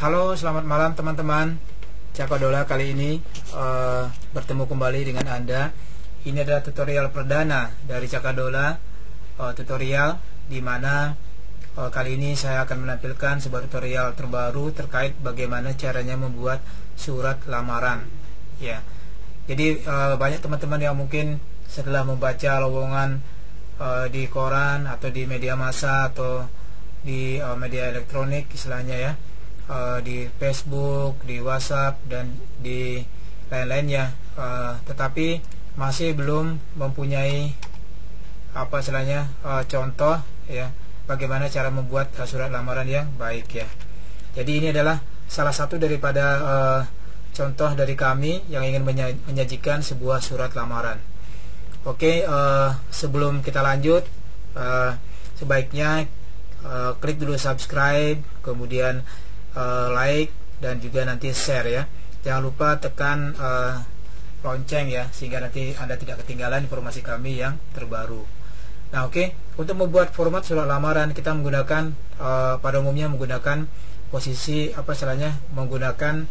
Halo, selamat malam teman-teman. Cakadola kali ini bertemu kembali dengan Anda. Ini adalah tutorial perdana dari Cakadola, tutorial di mana kali ini saya akan menampilkan sebuah tutorial terbaru terkait bagaimana caranya membuat surat lamaran. Ya, jadi banyak teman-teman yang mungkin setelah membaca lowongan di koran atau di media massa atau di media elektronik istilahnya ya, di Facebook, di WhatsApp dan di lain-lainnya, tetapi masih belum mempunyai apa istilahnya contoh ya bagaimana cara membuat surat lamaran yang baik ya. Jadi ini adalah salah satu daripada contoh dari kami yang ingin menyajikan sebuah surat lamaran. Oke, sebelum kita lanjut, sebaiknya klik dulu subscribe, kemudian like dan juga nanti share ya. Jangan lupa tekan lonceng ya, sehingga nanti Anda tidak ketinggalan informasi kami yang terbaru. Nah oke, untuk membuat format surat lamaran kita menggunakan pada umumnya menggunakan posisi apa istilahnya, menggunakan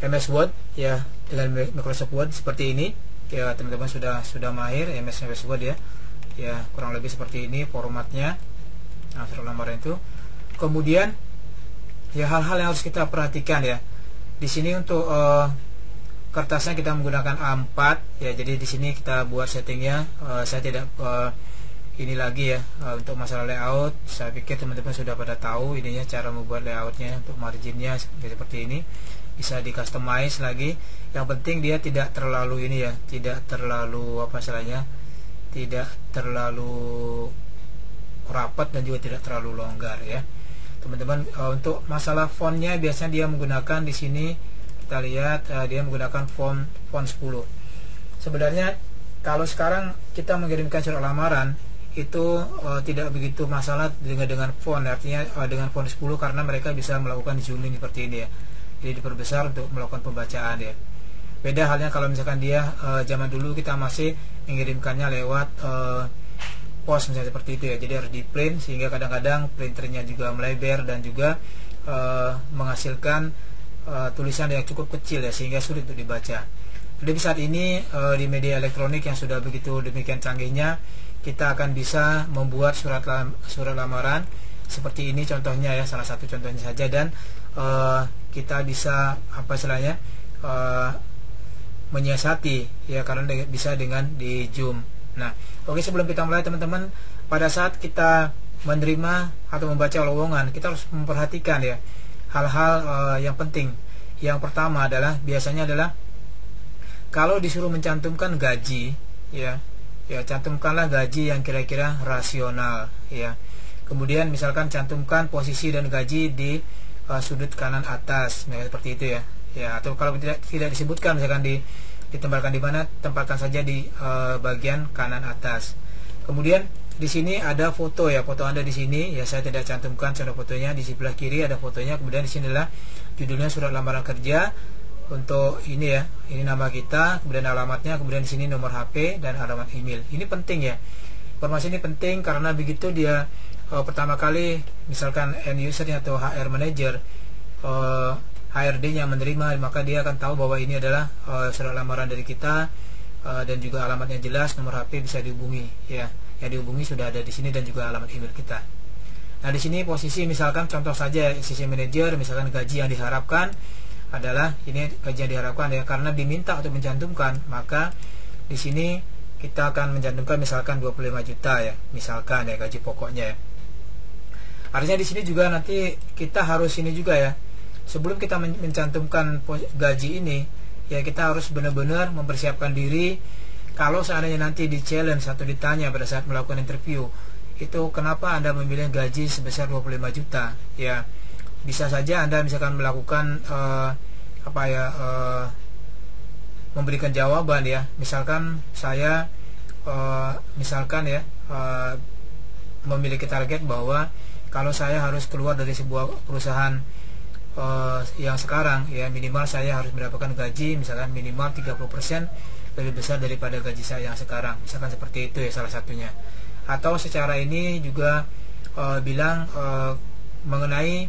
MS Word ya, dengan Microsoft Word seperti ini ya. Teman-teman sudah mahir MS Word ya. Ya, kurang lebih seperti ini formatnya. Nah, surat lamaran itu. Kemudian ya hal-hal yang harus kita perhatikan ya. Di sini untuk kertasnya kita menggunakan A4 ya. Jadi di sini kita buat settingnya. Saya tidak ini lagi ya untuk masalah layout. Saya pikir teman-teman sudah pada tahu ininya, cara membuat layoutnya untuk marginnya seperti ini. Bisa di customize lagi. Yang penting dia tidak terlalu ini ya, tidak terlalu apa istilahnya, tidak terlalu rapat dan juga tidak terlalu longgar ya. Teman-teman, untuk masalah fontnya biasanya dia menggunakan di sini kita lihat dia menggunakan font 10. Sebenarnya kalau sekarang kita mengirimkan surat lamaran itu tidak begitu masalah dengan font, artinya dengan font 10 karena mereka bisa melakukan zooming seperti ini ya. Jadi diperbesar untuk melakukan pembacaan ya. Beda halnya kalau misalkan dia zaman dulu kita masih mengirimkannya lewat pos misalnya seperti itu ya. Jadi harus di print sehingga kadang-kadang printernya juga melebar dan juga menghasilkan tulisan yang cukup kecil ya, sehingga sulit untuk dibaca. Jadi saat ini di media elektronik yang sudah begitu demikian canggihnya, kita akan bisa membuat surat lamaran seperti ini contohnya ya, salah satu contohnya saja, dan kita bisa apa istilahnya menyiasati ya, karena bisa dengan di zoom. Nah, oke, sebelum kita mulai teman-teman, pada saat kita menerima atau membaca lowongan, kita harus memperhatikan ya hal-hal yang penting. Yang pertama adalah biasanya adalah kalau disuruh mencantumkan gaji ya, cantumkanlah gaji yang kira-kira rasional ya. Kemudian misalkan cantumkan posisi dan gaji di sudut kanan atas, nah, seperti itu ya. Ya, atau kalau tidak disebutkan misalkan ditempatkan di mana, tempatkan saja di bagian kanan atas. Kemudian di sini ada foto ya, foto Anda di sini ya, saya tidak cantumkan contoh fotonya. Di sebelah kiri ada fotonya. Kemudian di sini adalah judulnya surat lamaran kerja untuk ini ya, ini nama kita, kemudian alamatnya, kemudian di sini nomor HP dan alamat email. Ini penting ya, informasi ini penting karena begitu dia pertama kali misalkan end usernya atau HR manager, HRD-nya menerima, maka dia akan tahu bahwa ini adalah surat lamaran dari kita, dan juga alamatnya jelas, nomor HP bisa dihubungi ya. Yang dihubungi sudah ada di sini dan juga alamat email kita. Nah, di sini posisi misalkan contoh saja sisi manajer, misalkan gaji yang diharapkan adalah ini, gaji yang diharapkan ya, karena diminta untuk mencantumkan, maka di sini kita akan mencantumkan misalkan 25 juta ya, misalkan ya gaji pokoknya ya. Artinya di sini juga nanti kita harus ini juga ya. Sebelum kita mencantumkan gaji ini ya, kita harus benar-benar mempersiapkan diri. Kalau seandainya nanti di challenge atau ditanya pada saat melakukan interview, itu kenapa Anda memilih gaji sebesar 25 juta ya, bisa saja Anda misalkan melakukan memberikan jawaban ya. Misalkan saya misalkan ya memiliki target bahwa kalau saya harus keluar dari sebuah perusahaan yang sekarang ya, minimal saya harus mendapatkan gaji misalkan minimal 30% lebih besar daripada gaji saya yang sekarang, misalkan seperti itu ya, salah satunya. Atau secara ini juga bilang mengenai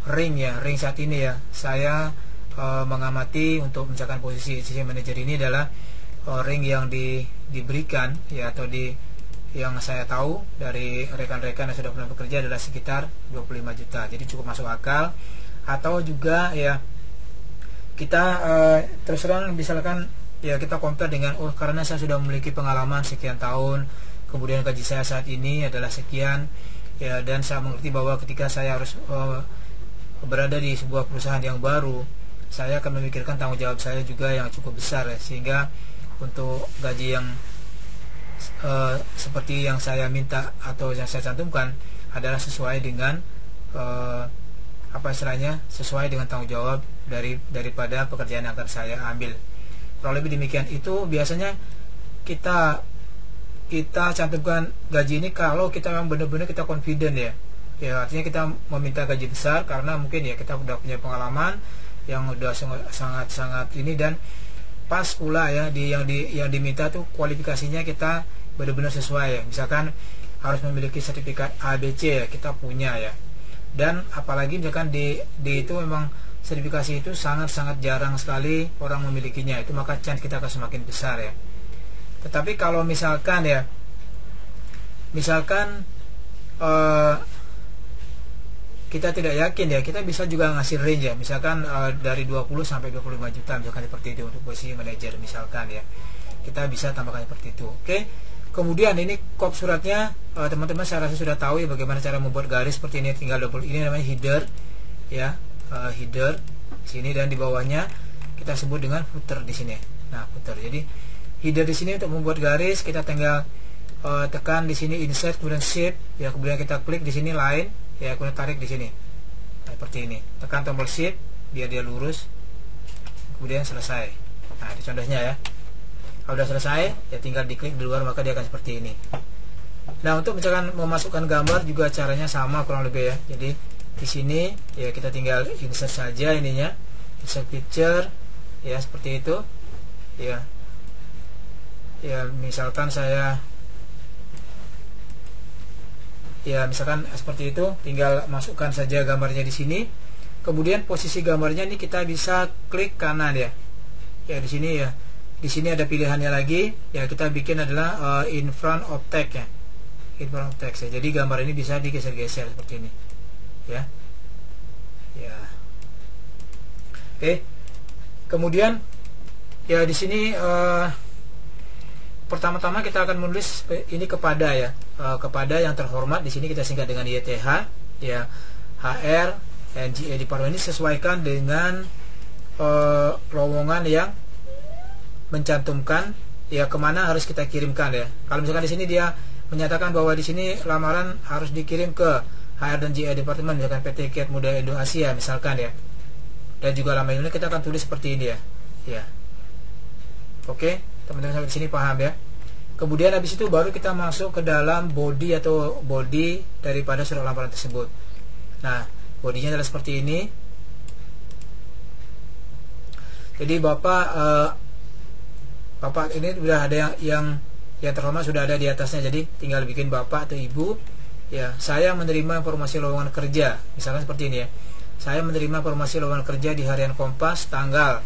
ring ya, ring saat ini ya. Saya mengamati untuk misalkan posisi assistant manager ini adalah ring yang diberikan ya, atau yang saya tahu dari rekan-rekan yang sudah pernah bekerja adalah sekitar 25 juta. Jadi cukup masuk akal. Atau juga ya kita terus terang misalkan ya kita compare dengan karena saya sudah memiliki pengalaman sekian tahun, kemudian gaji saya saat ini adalah sekian ya, dan saya mengerti bahwa ketika saya harus berada di sebuah perusahaan yang baru, saya akan memikirkan tanggung jawab saya juga yang cukup besar ya, sehingga untuk gaji yang seperti yang saya minta atau yang saya cantumkan adalah sesuai dengan apa istilahnya, sesuai dengan tanggung jawab daripada pekerjaan yang akan saya ambil. Kalau lebih demikian. Itu biasanya kita cantumkan gaji ini kalau kita memang benar-benar kita confident ya. Ya artinya kita meminta gaji besar karena mungkin ya kita udah punya pengalaman yang udah sangat ini, dan pas pula ya yang diminta tuh kualifikasinya kita benar-benar sesuai ya. Misalkan harus memiliki sertifikat ABC ya, kita punya ya. Dan apalagi misalkan di itu memang sertifikasi itu sangat-sangat jarang sekali orang memilikinya, itu maka chance kita akan semakin besar ya. Tetapi kalau misalkan kita tidak yakin ya, kita bisa juga ngasih range ya, misalkan dari 20 sampai 25 juta misalkan seperti itu untuk posisi manajer misalkan ya, kita bisa tambahkan seperti itu. Oke. Kemudian ini kop suratnya teman-teman saya rasa sudah tahu ya bagaimana cara membuat garis seperti ini. Tinggal double, ini namanya header ya, header sini, dan di bawahnya kita sebut dengan footer di sini. Nah, footer. Jadi header di sini untuk membuat garis, kita tinggal tekan di sini insert, kemudian shift ya, kemudian kita klik di sini line ya, kemudian tarik di sini. Nah, seperti ini. Tekan tombol shift biar dia lurus. Kemudian selesai. Nah, ini contohnya ya. Kalau sudah selesai, ya tinggal diklik di luar, maka dia akan seperti ini. Nah, untuk misalkan memasukkan gambar juga caranya sama kurang lebih ya. Jadi di sini ya kita tinggal insert saja ininya, insert picture ya, seperti itu ya. Ya misalkan misalkan seperti itu, tinggal masukkan saja gambarnya di sini. Kemudian posisi gambarnya ini kita bisa klik kanan ya. Ya di sini ya. Di sini ada pilihannya lagi ya, kita bikin adalah in front of text ya, in front of text ya. Jadi gambar ini bisa digeser-geser seperti ini ya. Oke. Kemudian ya di sini pertama-tama kita akan menulis ini kepada ya, kepada yang terhormat. Di sini kita singkat dengan YTH ya, HR NGA department. Ini sesuaikan dengan lowongan yang mencantumkan ya kemana harus kita kirimkan ya. Kalau misalkan di sini dia menyatakan bahwa di sini lamaran harus dikirim ke HR dan GA departemen, misalkan PT Kiat Muda Indo Asia misalkan ya, dan juga lamaran ini kita akan tulis seperti ini ya. Oke, teman-teman sampai di sini paham ya. Kemudian habis itu baru kita masuk ke dalam body atau body daripada surat lamaran tersebut. Nah, bodinya adalah seperti ini. Jadi Bapak ini sudah ada yang terhormat sudah ada di atasnya. Jadi tinggal bikin Bapak atau Ibu ya. Saya menerima informasi lowongan kerja, misalkan seperti ini ya. Saya menerima informasi lowongan kerja di harian Kompas tanggal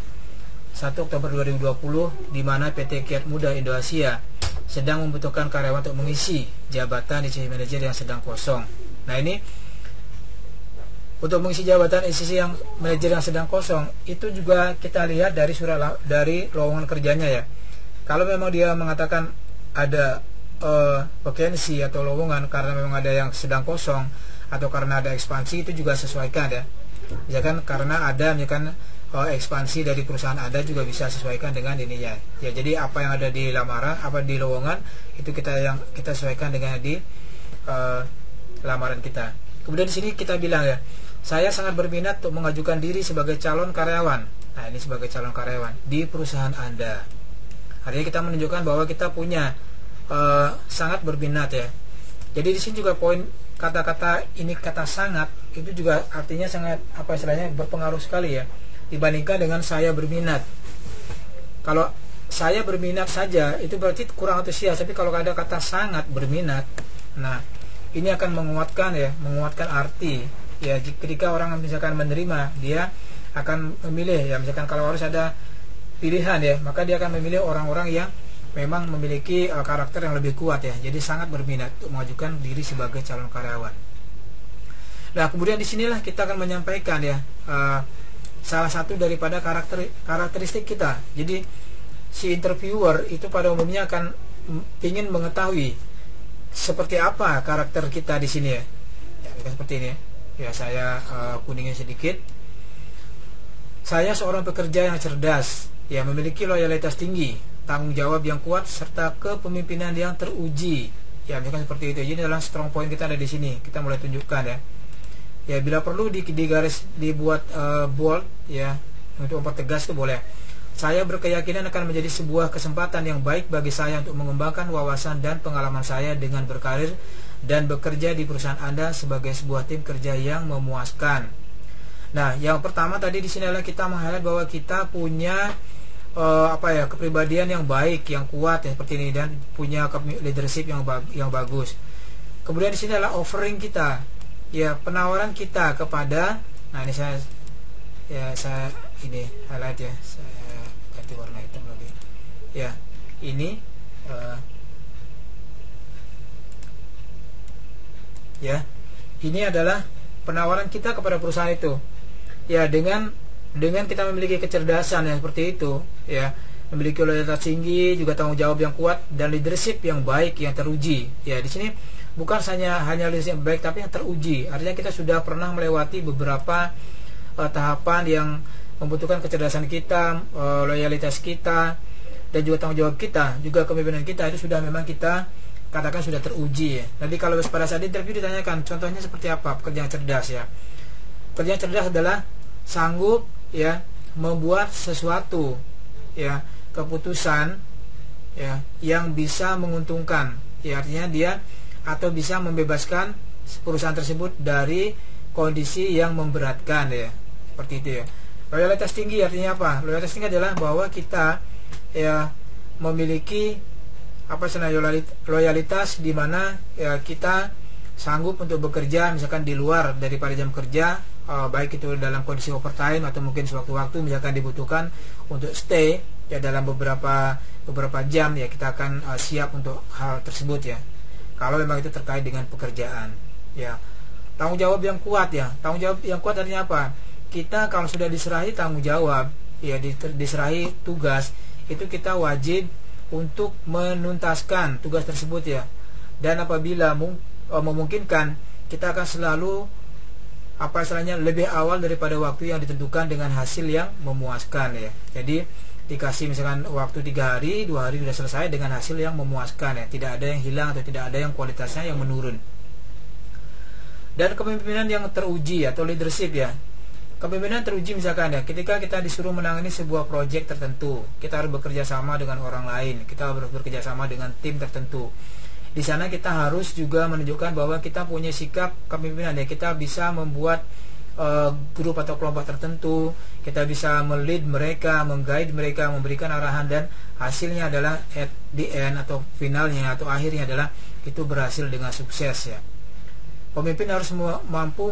1 Oktober 2020 di mana PT Kiat Muda Indo Asia sedang membutuhkan karyawan untuk mengisi jabatan di sisi manajer yang sedang kosong. Nah, ini untuk mengisi jabatan sisi yang manajer yang sedang kosong itu juga kita lihat dari dari lowongan kerjanya ya. Kalau memang dia mengatakan ada vacancy atau lowongan karena memang ada yang sedang kosong atau karena ada ekspansi, itu juga sesuaikan ya. Misalkan karena ada misalkan ekspansi dari perusahaan ada, juga bisa sesuaikan dengan ininya. Ya, jadi apa yang ada di lamaran, apa di lowongan itu kita sesuaikan dengan di lamaran kita. Kemudian di sini kita bilang ya, saya sangat berminat untuk mengajukan diri sebagai calon karyawan. Nah, ini sebagai calon karyawan di perusahaan Anda. Artinya kita menunjukkan bahwa kita punya sangat berminat ya. Jadi di sini juga poin kata-kata ini, kata sangat itu juga artinya sangat apa istilahnya berpengaruh sekali ya dibandingkan dengan saya berminat. Kalau saya berminat saja itu berarti kurang antusias, tapi kalau ada kata sangat berminat, nah ini akan menguatkan arti ya. Ketika orang misalkan menerima, dia akan memilih ya, misalkan kalau harus ada pilihan ya, maka dia akan memilih orang-orang yang memang memiliki karakter yang lebih kuat ya, jadi sangat berminat untuk mengajukan diri sebagai calon karyawan. Nah, kemudian disinilah kita akan menyampaikan ya salah satu daripada karakteristik kita. Jadi si interviewer itu pada umumnya akan ingin mengetahui seperti apa karakter kita di sini ya. Seperti ini ya, saya kuningin sedikit. Saya seorang pekerja yang cerdas ya, memiliki loyalitas tinggi, tanggung jawab yang kuat, serta kepemimpinan yang teruji ya, misalkan seperti itu. Jadi adalah strong point kita ada di sini, kita mulai tunjukkan ya. Ya, bila perlu di garis dibuat bold ya, untuk mempertegas itu boleh. Saya berkeyakinan akan menjadi sebuah kesempatan yang baik bagi saya untuk mengembangkan wawasan dan pengalaman saya dengan berkarir dan bekerja di perusahaan Anda sebagai sebuah tim kerja yang memuaskan. Nah, yang pertama tadi di sini adalah kita meng-highlight bahwa kita punya kepribadian yang baik, yang kuat ya, seperti ini, dan punya leadership yang bagus. Kemudian di sini adalah offering kita, ya, penawaran kita kepada. Nah, ini saya ini highlight ya, saya ganti warna hitam lagi ya. Ini ya, ini adalah penawaran kita kepada perusahaan itu ya, dengan kita memiliki kecerdasan yang seperti itu ya, memiliki loyalitas tinggi, juga tanggung jawab yang kuat, dan leadership yang baik yang teruji ya. Di sini bukan hanya leadership yang baik, tapi yang teruji, artinya kita sudah pernah melewati beberapa tahapan yang membutuhkan kecerdasan kita, loyalitas kita, dan juga tanggung jawab kita, juga kepemimpinan kita, itu sudah memang kita katakan sudah teruji ya. Nanti kalau pada saat interview ditanyakan contohnya seperti apa pekerjaan cerdas ya. Pekerjaan cerdas adalah sanggup ya membuat sesuatu ya, keputusan ya yang bisa menguntungkan ya, artinya dia atau bisa membebaskan perusahaan tersebut dari kondisi yang memberatkan ya, seperti itu ya. Loyalitas tinggi artinya apa? Loyalitas tinggi adalah bahwa kita ya memiliki loyalitas di mana ya kita sanggup untuk bekerja misalkan di luar daripada jam kerja, baik itu dalam kondisi overtime atau mungkin sewaktu-waktu misalkan dibutuhkan untuk stay ya dalam beberapa jam ya, kita akan siap untuk hal tersebut ya, kalau memang itu terkait dengan pekerjaan ya. Tanggung jawab yang kuat ya, tanggung jawab yang kuat artinya apa? Kita kalau sudah diserahi tanggung jawab ya, diserahi tugas, itu kita wajib untuk menuntaskan tugas tersebut ya. Dan apabila memungkinkan, kita akan selalu lebih awal daripada waktu yang ditentukan dengan hasil yang memuaskan ya. Jadi dikasih misalkan waktu 3 hari, 2 hari sudah selesai dengan hasil yang memuaskan ya, tidak ada yang hilang atau tidak ada yang kualitasnya yang menurun. Dan kepemimpinan yang teruji atau leadership ya. Kepemimpinan teruji misalkan ya, ketika kita disuruh menangani sebuah proyek tertentu, kita harus bekerja sama dengan orang lain, kita harus bekerja sama dengan tim tertentu. Di sana kita harus juga menunjukkan bahwa kita punya sikap kepemimpinan ya, kita bisa membuat grup atau kelompok tertentu, kita bisa melead mereka, mengguide mereka, memberikan arahan, dan hasilnya adalah at the end atau finalnya atau akhirnya adalah itu berhasil dengan sukses ya. Pemimpin harus mampu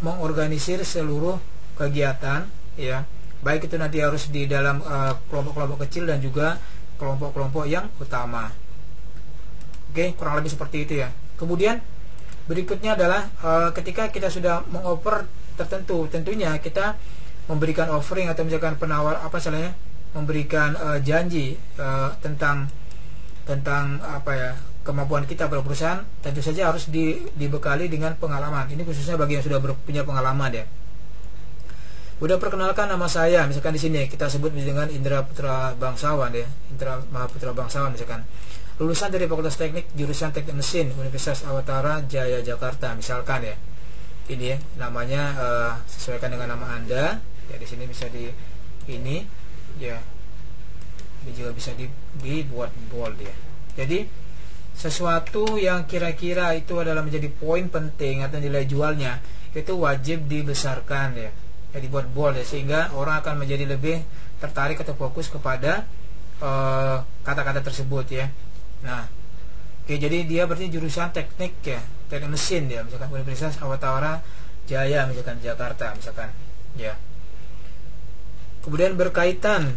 mengorganisir seluruh kegiatan ya, baik itu nanti harus di dalam kelompok-kelompok kecil dan juga kelompok-kelompok yang utama. Oke, kurang lebih seperti itu ya. Kemudian berikutnya adalah ketika kita sudah mengoper tertentu, tentunya kita memberikan offering atau misalkan penawar memberikan janji tentang kemampuan kita pada perusahaan, tentu saja harus dibekali dengan pengalaman. Ini khususnya bagi yang sudah punya pengalaman ya. Udah perkenalkan nama saya, misalkan di sini kita sebut dengan Indra Putra Bangsawan ya, Indra Mahaputra Bangsawan misalkan. Lulusan dari Fakultas Teknik jurusan Teknik Mesin Universitas Awatara Jaya Jakarta misalkan ya. Ini ya namanya, sesuaikan dengan nama Anda. Ya di sini bisa ini ya. Ini juga bisa dibuat bold ya. Jadi sesuatu yang kira-kira itu adalah menjadi poin penting atau nilai jualnya, itu wajib dibesarkan ya, dibuat bold ya, sehingga orang akan menjadi lebih tertarik atau fokus kepada kata-kata tersebut ya. Nah, oke, jadi dia berarti jurusan teknik ya, teknik mesin ya, misalkan Universitas Awatara Jaya misalkan, Jakarta misalkan ya. Kemudian berkaitan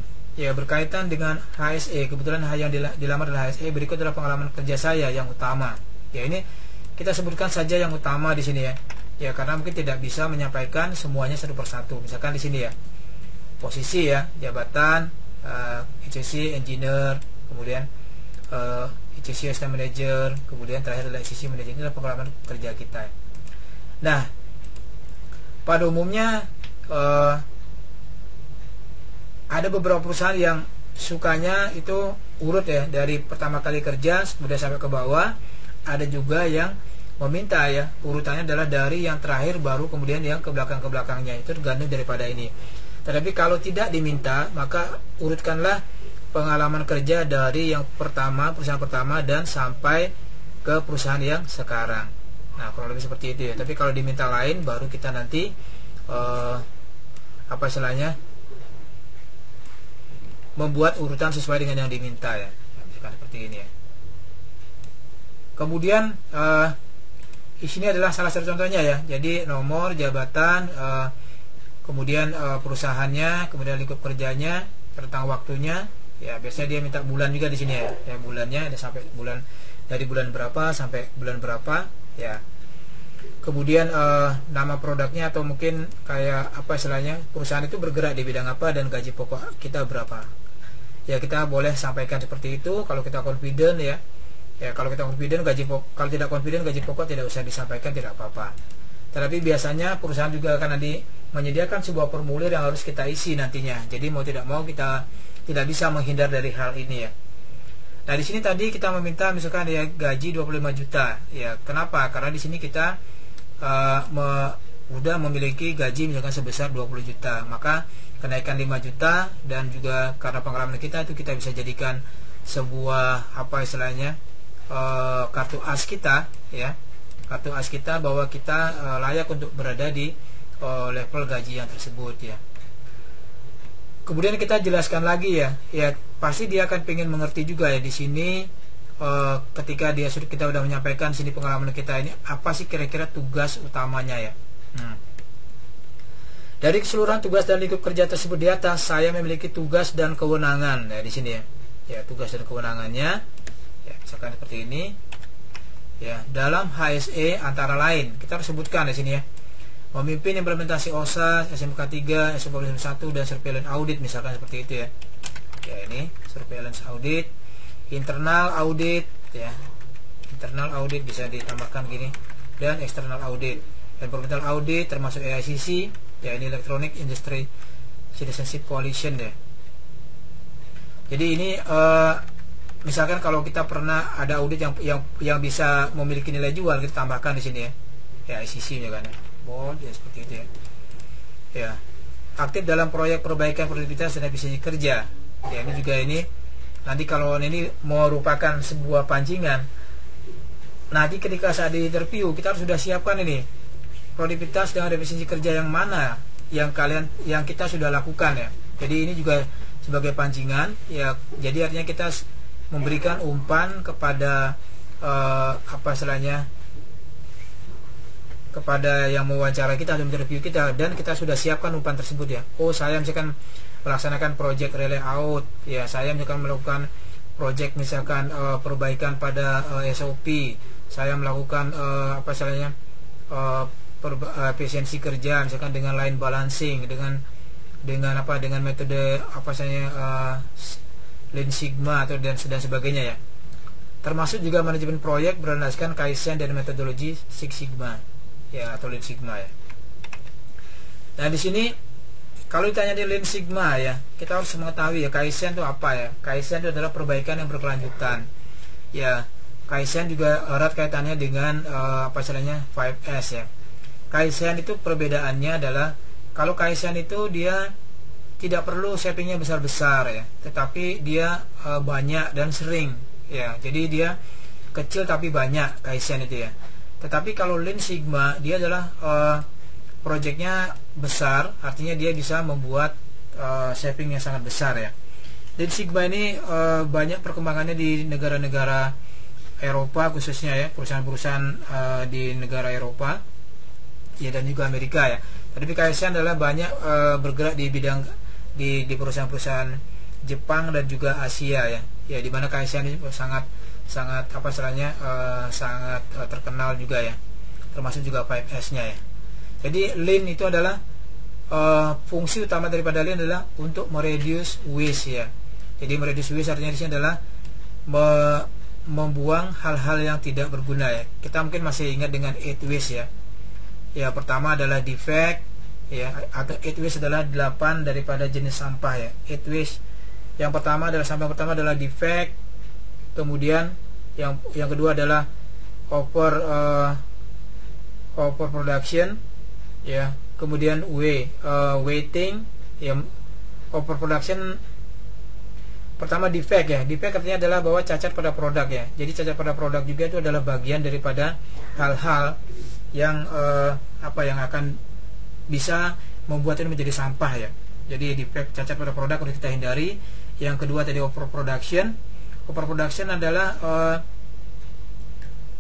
dengan HSE, kebetulan yang dilamar adalah HSE. Berikut adalah pengalaman kerja saya yang utama. Ya, ini kita sebutkan saja yang utama di sini ya. Ya, karena mungkin tidak bisa menyampaikan semuanya satu persatu. Misalkan di sini ya, posisi ya, jabatan, ICC engineer, kemudian ICC assistant manager, kemudian terakhir adalah ICC manager. Ini adalah pengalaman kerja kita. Nah, pada umumnya ada beberapa perusahaan yang sukanya itu urut ya, dari pertama kali kerja kemudian sampai ke bawah. Ada juga yang meminta ya, urutannya adalah dari yang terakhir baru kemudian yang ke belakangnya. Itu tergantung daripada ini. Tetapi kalau tidak diminta, maka urutkanlah pengalaman kerja dari yang pertama, perusahaan pertama, dan sampai ke perusahaan yang sekarang. Nah, kurang lebih seperti itu ya. Tapi kalau diminta lain, baru kita nanti membuat urutan sesuai dengan yang diminta ya. Misalkan seperti ini ya. Kemudian di sini adalah salah satu contohnya ya. Jadi nomor, jabatan, kemudian perusahaannya, kemudian lingkup kerjanya, rentang waktunya. Ya, biasanya dia minta bulan juga di sini ya. Ya, bulannya ada sampai bulan, dari bulan berapa sampai bulan berapa ya. Kemudian nama produknya, atau mungkin kayak apa istilahnya, perusahaan itu bergerak di bidang apa dan gaji pokok kita berapa. Ya, kita boleh sampaikan seperti itu kalau kita confident ya. Ya, kalau kita confident kalau tidak confident gaji pokok tidak usah disampaikan, tidak apa-apa. Tetapi biasanya perusahaan juga akan nanti menyediakan sebuah formulir yang harus kita isi nantinya. Jadi mau tidak mau kita tidak bisa menghindar dari hal ini ya. Nah, di sini tadi kita meminta misalkan ya gaji 25 juta. Ya, kenapa? Karena di sini kita udah memiliki gaji misalkan sebesar 20 juta. Maka kenaikan 5 juta, dan juga karena pengalaman kita itu kita bisa jadikan sebuah apa istilahnya kartu as kita ya. Kartu as kita bahwa kita layak untuk berada di level gaji yang tersebut ya. Kemudian kita jelaskan lagi ya, pasti dia akan pengen mengerti juga ya di sini ketika kita udah menyampaikan sini pengalaman kita ini, apa sih kira-kira tugas utamanya ya. Dari keseluruhan tugas dan lingkup kerja tersebut di atas, saya memiliki tugas dan kewenangan ya di sini ya. Ya, tugas dan kewenangannya ya, misalkan seperti ini ya. Dalam HSE antara lain kita harus sebutkan di sini ya, memimpin implementasi OSA, SMK 3, SMK 1, dan surveillance audit misalkan seperti itu ya. Ya, ini surveillance audit, internal audit ya. Internal audit bisa ditambahkan gini, dan external audit. Environmental audit termasuk EICC ya, ini Electronic Industry Citizenship Coalition ya. Jadi ini misalkan kalau kita pernah ada audit yang bisa memiliki nilai jual, kita tambahkan di sini ya. Ya, EICC ya kan. Bold ya, seperti itu ya. Ya. Aktif dalam proyek perbaikan produktivitas dan efisiensi kerja. Ya, ini juga ini nanti kalau ini merupakan sebuah pancingan, nanti ketika saat di interview kita harus sudah siapkan ini produktivitas dengan efisiensi kerja yang mana yang kita sudah lakukan ya. Jadi ini juga sebagai pancingan ya. Jadi artinya kita memberikan umpan kepada apa istilahnya, kepada yang mewawancara kita atau interview kita, dan kita sudah siapkan umpan tersebut ya. Oh, saya misalkan melaksanakan project relay out ya, saya misalkan melakukan project misalkan perbaikan pada SOP, saya melakukan apa istilahnya efisiensi kerja misalkan dengan line balancing, dengan metode apa istilahnya Lean Sigma atau dan sebagainya ya. Termasuk juga manajemen proyek berdasarkan Kaizen dan metodologi Six Sigma ya, atau Lean Sigma ya. Nah, di sini kalau ditanya di Lean Sigma ya, kita harus mengetahui ya Kaizen itu apa ya. Kaizen itu adalah perbaikan yang berkelanjutan ya. Kaizen juga erat kaitannya dengan apa istilahnya 5S ya. Kaizen itu perbedaannya adalah kalau Kaizen itu dia tidak perlu shapingnya besar-besar ya, tetapi dia banyak dan sering ya. Jadi dia kecil tapi banyak Kaizen itu ya. Tetapi kalau Lean Sigma dia adalah projectnya besar, artinya dia bisa membuat shaping yang sangat besar ya. Lean Sigma ini banyak perkembangannya di negara-negara Eropa khususnya ya, perusahaan-perusahaan di negara Eropa ya dan juga Amerika ya. Tapi KSN adalah banyak bergerak di bidang di perusahaan-perusahaan Jepang dan juga Asia ya. Ya di mana KSN ini sangat apa istilahnya sangat terkenal juga ya. Termasuk juga 5S-nya ya. Jadi Lean itu adalah fungsi utama daripada Lean adalah untuk mereduce waste ya. Jadi mereduce waste artinya di sini adalah membuang hal-hal yang tidak berguna ya. Kita mungkin masih ingat dengan 8 waste ya. Ya, pertama adalah defect ya, atau 8 waste adalah 8 daripada jenis sampah ya. 8 waste. Yang pertama adalah sampah pertama adalah defect. Kemudian yang kedua adalah overproduction ya. Kemudian waiting ya. Overproduction pertama defect ya. Defect artinya adalah bahwa cacat pada produk ya. Jadi cacat pada produk juga itu adalah bagian daripada hal-hal yang yang akan bisa membuat ini menjadi sampah ya. Jadi defect cacat pada produk harus kita hindari. Yang kedua tadi overproduction. Overproduction adalah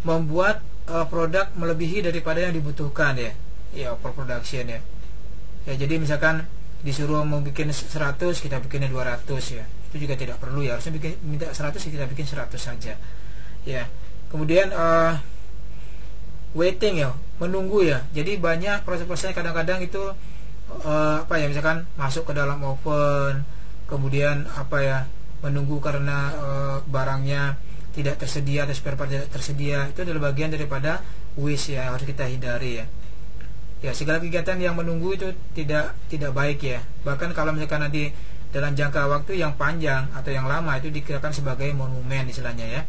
membuat produk melebihi daripada yang dibutuhkan ya. Ya overproduction ya. Ya jadi misalkan disuruh mau bikin 100 kita bikinnya 200 ya. Itu juga tidak perlu ya. Harusnya minta 100 kita bikin 100 saja. Ya. Kemudian waiting ya, menunggu ya. Jadi banyak proses-prosesnya kadang-kadang itu misalkan masuk ke dalam oven, kemudian menunggu karena barangnya tidak tersedia atau spare part tidak tersedia. Itu adalah bagian daripada waste ya, harus kita hindari ya. Ya, segala kegiatan yang menunggu itu tidak baik ya. Bahkan kalau misalkan nanti dalam jangka waktu yang panjang atau yang lama itu dikirakan sebagai monumen istilahnya ya.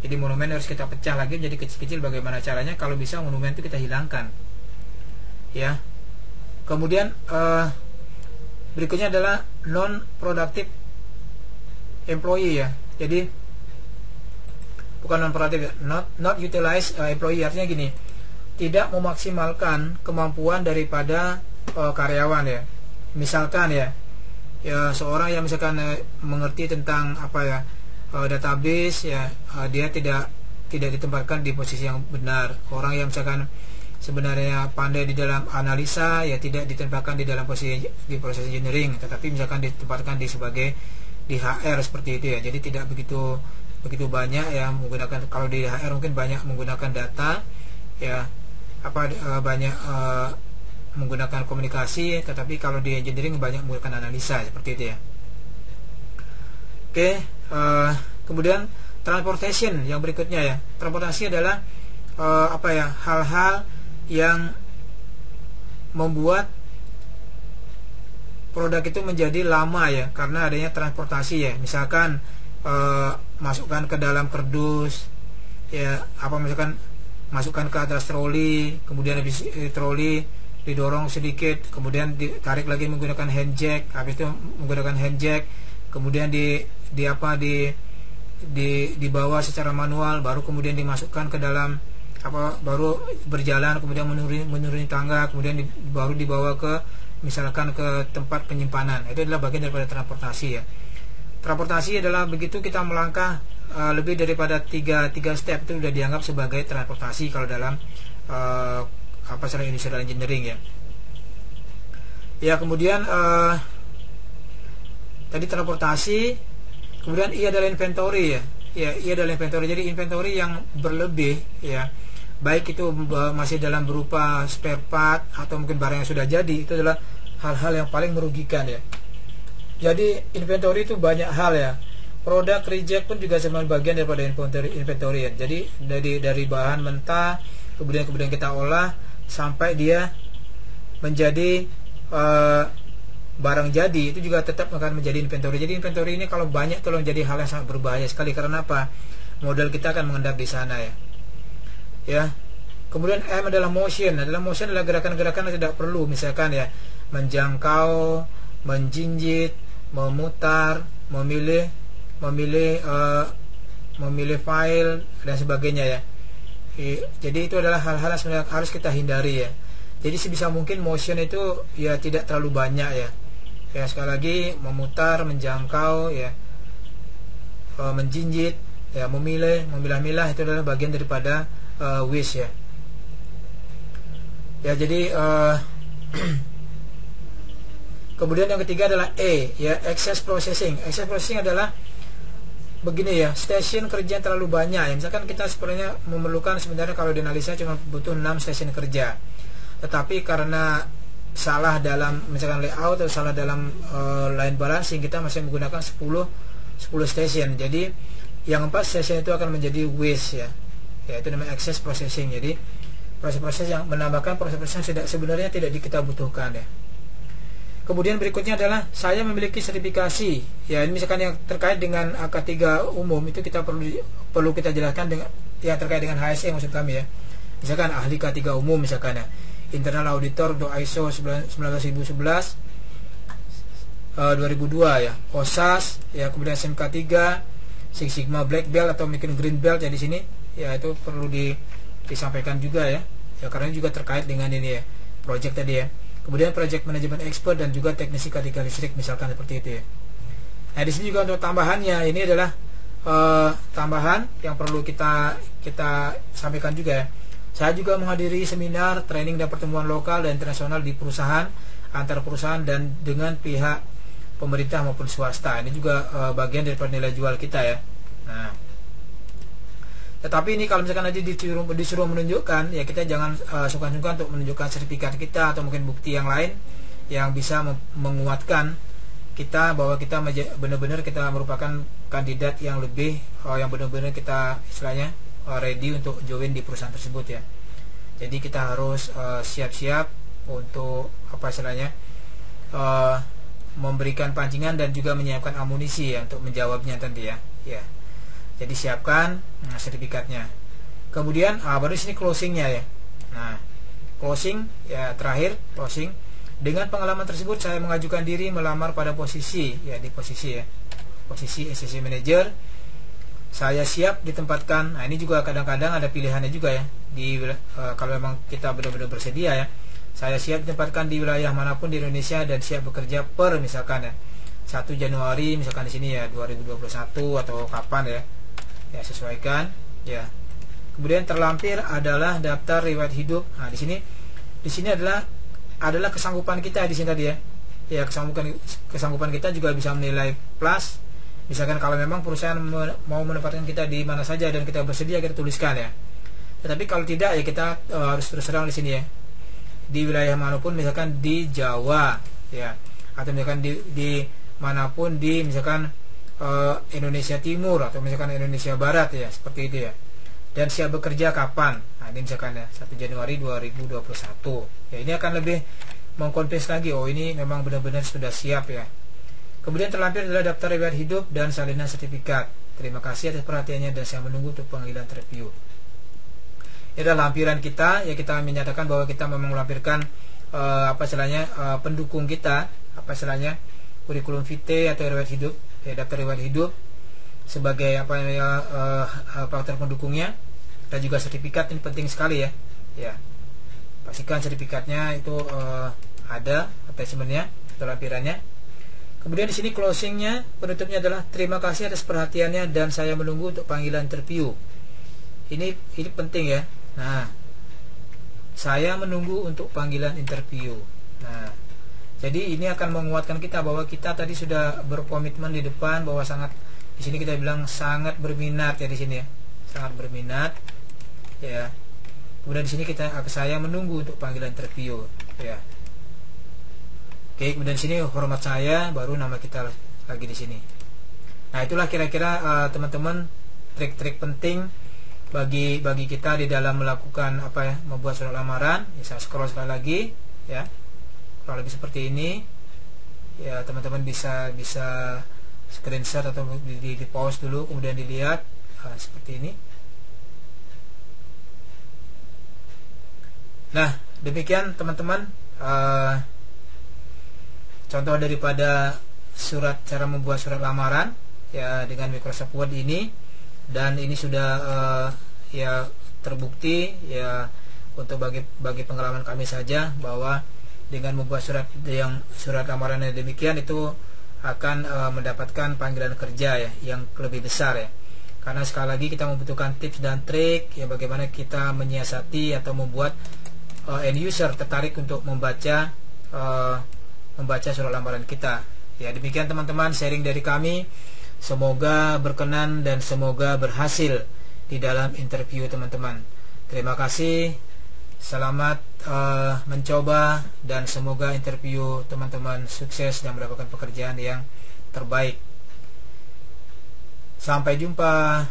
Jadi monumen harus kita pecah lagi jadi kecil-kecil. Bagaimana caranya? Kalau bisa monumen itu kita hilangkan ya. Kemudian berikutnya adalah non productive employee ya. Jadi bukan non productive, not utilize employee, artinya gini, tidak memaksimalkan kemampuan daripada karyawan ya. Misalkan ya seorang yang misalkan mengerti tentang database ya, dia tidak ditempatkan di posisi yang benar. Orang yang misalkan sebenarnya pandai di dalam analisa ya tidak ditempatkan di dalam posisi di proses engineering, tetapi misalkan ditempatkan di HR seperti itu ya. Jadi tidak begitu banyak ya menggunakan, kalau di HR mungkin banyak menggunakan data ya, banyak menggunakan komunikasi, tetapi kalau di engineering banyak menggunakan analisa seperti itu ya. Oke, kemudian transportation yang berikutnya ya. Transportasi adalah hal-hal yang membuat produk itu menjadi lama ya karena adanya transportasi ya. Misalkan masukkan ke dalam kardus ya, misalkan masukkan ke atas troli, kemudian habis troli didorong sedikit, kemudian ditarik lagi menggunakan hand jack, habis itu menggunakan hand jack, kemudian dibawa secara manual, baru kemudian dimasukkan ke dalam baru berjalan, kemudian menuruni tangga, kemudian baru dibawa ke misalkan ke tempat penyimpanan. Itu adalah bagian daripada transportasi ya. Transportasi adalah begitu kita melangkah lebih daripada tiga step itu sudah dianggap sebagai transportasi kalau dalam secara industrial engineering ya. Ya, kemudian tadi transportasi, kemudian I adalah inventory ya. Ya, I adalah inventory. Jadi inventory yang berlebih ya, baik itu masih dalam berupa spare part atau mungkin barang yang sudah jadi, itu adalah hal-hal yang paling merugikan ya. Jadi inventory itu banyak hal ya. Product reject pun juga sebagai bagian daripada inventory ya. Jadi dari bahan mentah kemudian kita olah sampai dia menjadi barang jadi, itu juga tetap akan menjadi inventory. Jadi inventory ini kalau banyak itu menjadi hal yang sangat berbahaya sekali. Karena apa? Modal kita akan mengendap di sana ya. Ya. Kemudian M adalah motion. Motion adalah gerakan-gerakan yang tidak perlu, misalkan ya menjangkau, menjinjit, memutar, memilih file dan sebagainya ya. Jadi itu adalah hal-hal yang sebenarnya harus kita hindari ya. Jadi sebisa mungkin motion itu ya tidak terlalu banyak ya. Ya sekali lagi, memutar, menjangkau ya, menjinjit ya, memilah-milah itu adalah bagian daripada waste ya. Ya, jadi kemudian yang ketiga adalah E, ya, excess processing. Excess processing adalah begini ya, stasiun kerja terlalu banyak ya. Misalkan kita sebenarnya memerlukan, sebenarnya kalau dianalisa cuma butuh 6 stasiun kerja, tetapi karena salah dalam misalkan layout atau salah dalam line balancing, kita masih menggunakan 10 stasiun. Jadi yang 4 stasiun itu akan menjadi waste ya. Ya, itu namanya excess processing. Jadi proses-proses yang menambahkan proses-proses yang sebenarnya tidak kita butuhkan ya. Kemudian berikutnya adalah saya memiliki sertifikasi. Ya, ini misalkan yang terkait dengan AK3 umum itu kita perlu kita jelaskan dengan yang terkait dengan HSE maksud kami ya. Misalkan ahli K3 umum misalkan ya. Internal auditor untuk ISO 19011 2002 ya. OSAS ya, kemudian SMK 3, Six Sigma Black Belt atau mungkin Green Belt ya di sini. Ya, itu perlu disampaikan juga ya. Ya, karena juga terkait dengan ini ya, project tadi ya. Kemudian project manajemen expert dan juga teknisi K3 listrik misalkan seperti itu ya. Nah, di sini juga untuk tambahannya ini adalah tambahan yang perlu kita sampaikan juga ya. Saya juga menghadiri seminar, training dan pertemuan lokal dan internasional di perusahaan, antar perusahaan dan dengan pihak pemerintah maupun swasta. Ini juga bagian dari nilai jual kita ya. Nah, tetapi ini kalau misalkan aja disuruh menunjukkan ya, kita jangan sungkan-sungkan untuk menunjukkan sertifikat kita atau mungkin bukti yang lain yang bisa menguatkan kita bahwa kita benar-benar kita merupakan kandidat yang lebih yang benar-benar kita istilahnya ready untuk join di perusahaan tersebut ya. Jadi kita harus siap-siap untuk apa istilahnya memberikan pancingan dan juga menyiapkan amunisi ya untuk menjawabnya nanti ya. Ya. Jadi siapkan sertifikatnya. Kemudian baru di sini closingnya ya. Nah, closing ya, terakhir closing. Dengan pengalaman tersebut saya mengajukan diri melamar pada posisi ya, di posisi ya, posisi assistant manager. Saya siap ditempatkan. Nah, ini juga kadang-kadang ada pilihannya juga ya. Kalau memang kita benar-benar bersedia ya. Saya siap ditempatkan di wilayah manapun di Indonesia dan siap bekerja per misalkan ya 1 Januari misalkan di sini ya 2021 atau kapan ya. Ya, sesuaikan ya. Kemudian terlampir adalah daftar riwayat hidup. Nah, di sini adalah kesanggupan kita di sini tadi ya. Ya, kesanggupan kita juga bisa menilai plus. Misalkan kalau memang perusahaan mau menempatkan kita di mana saja dan kita bersedia, kita tuliskan ya. Tetapi kalau tidak ya kita harus terus terang di sini ya. Di wilayah manapun misalkan di Jawa ya, atau misalkan di manapun di misalkan Indonesia Timur atau misalkan Indonesia Barat ya, seperti itu ya. Dan siap bekerja kapan? Nah, ini misalkan ya 1 Januari 2021. Ya, ini akan lebih mengkonfirmasi lagi, oh ini memang benar-benar sudah siap ya. Kemudian terlampir adalah daftar riwayat hidup dan salinan sertifikat. Terima kasih atas perhatiannya dan saya menunggu untuk panggilan interview. Ini adalah lampiran kita ya, kita menyatakan bahwa kita memang melampirkan apa istilahnya pendukung kita, apa istilahnya kurikulum vitae atau riwayat hidup. Ya, daftar riwayat hidup sebagai apa ya faktor pendukungnya. Dan juga sertifikat ini penting sekali ya. Ya, pastikan sertifikatnya itu ada attachmentnya atau lampirannya. Kemudian di sini closingnya, penutupnya adalah terima kasih atas perhatiannya dan saya menunggu untuk panggilan interview. Ini penting ya. Nah, saya menunggu untuk panggilan interview. Nah, jadi ini akan menguatkan kita bahwa kita tadi sudah berkomitmen di depan bahwa sangat, di sini kita bilang sangat berminat ya di sini ya, sangat berminat ya. Kemudian di sini saya menunggu untuk panggilan interview ya. Oke, kemudian di sini hormat saya, baru nama kita lagi di sini. Nah, itulah kira-kira teman-teman trik-trik penting bagi kita di dalam melakukan apa ya, membuat surat lamaran. Ya, saya scroll sekali lagi ya. Kalau lebih seperti ini ya, teman-teman bisa screenshot atau di pause dulu kemudian dilihat seperti ini. Nah, demikian teman-teman contoh daripada cara membuat surat lamaran ya dengan Microsoft Word ini, dan ini sudah ya terbukti ya untuk bagi pengalaman kami saja bahwa dengan membuat surat lamaran yang demikian itu akan mendapatkan panggilan kerja ya yang lebih besar ya. Karena sekali lagi kita membutuhkan tips dan trik ya bagaimana kita menyiasati atau membuat end user tertarik untuk membaca surat lamaran kita. Ya, demikian teman-teman sharing dari kami. Semoga berkenan dan semoga berhasil di dalam interview teman-teman. Terima kasih. Selamat mencoba dan semoga interview teman-teman sukses dan mendapatkan pekerjaan yang terbaik. Sampai jumpa.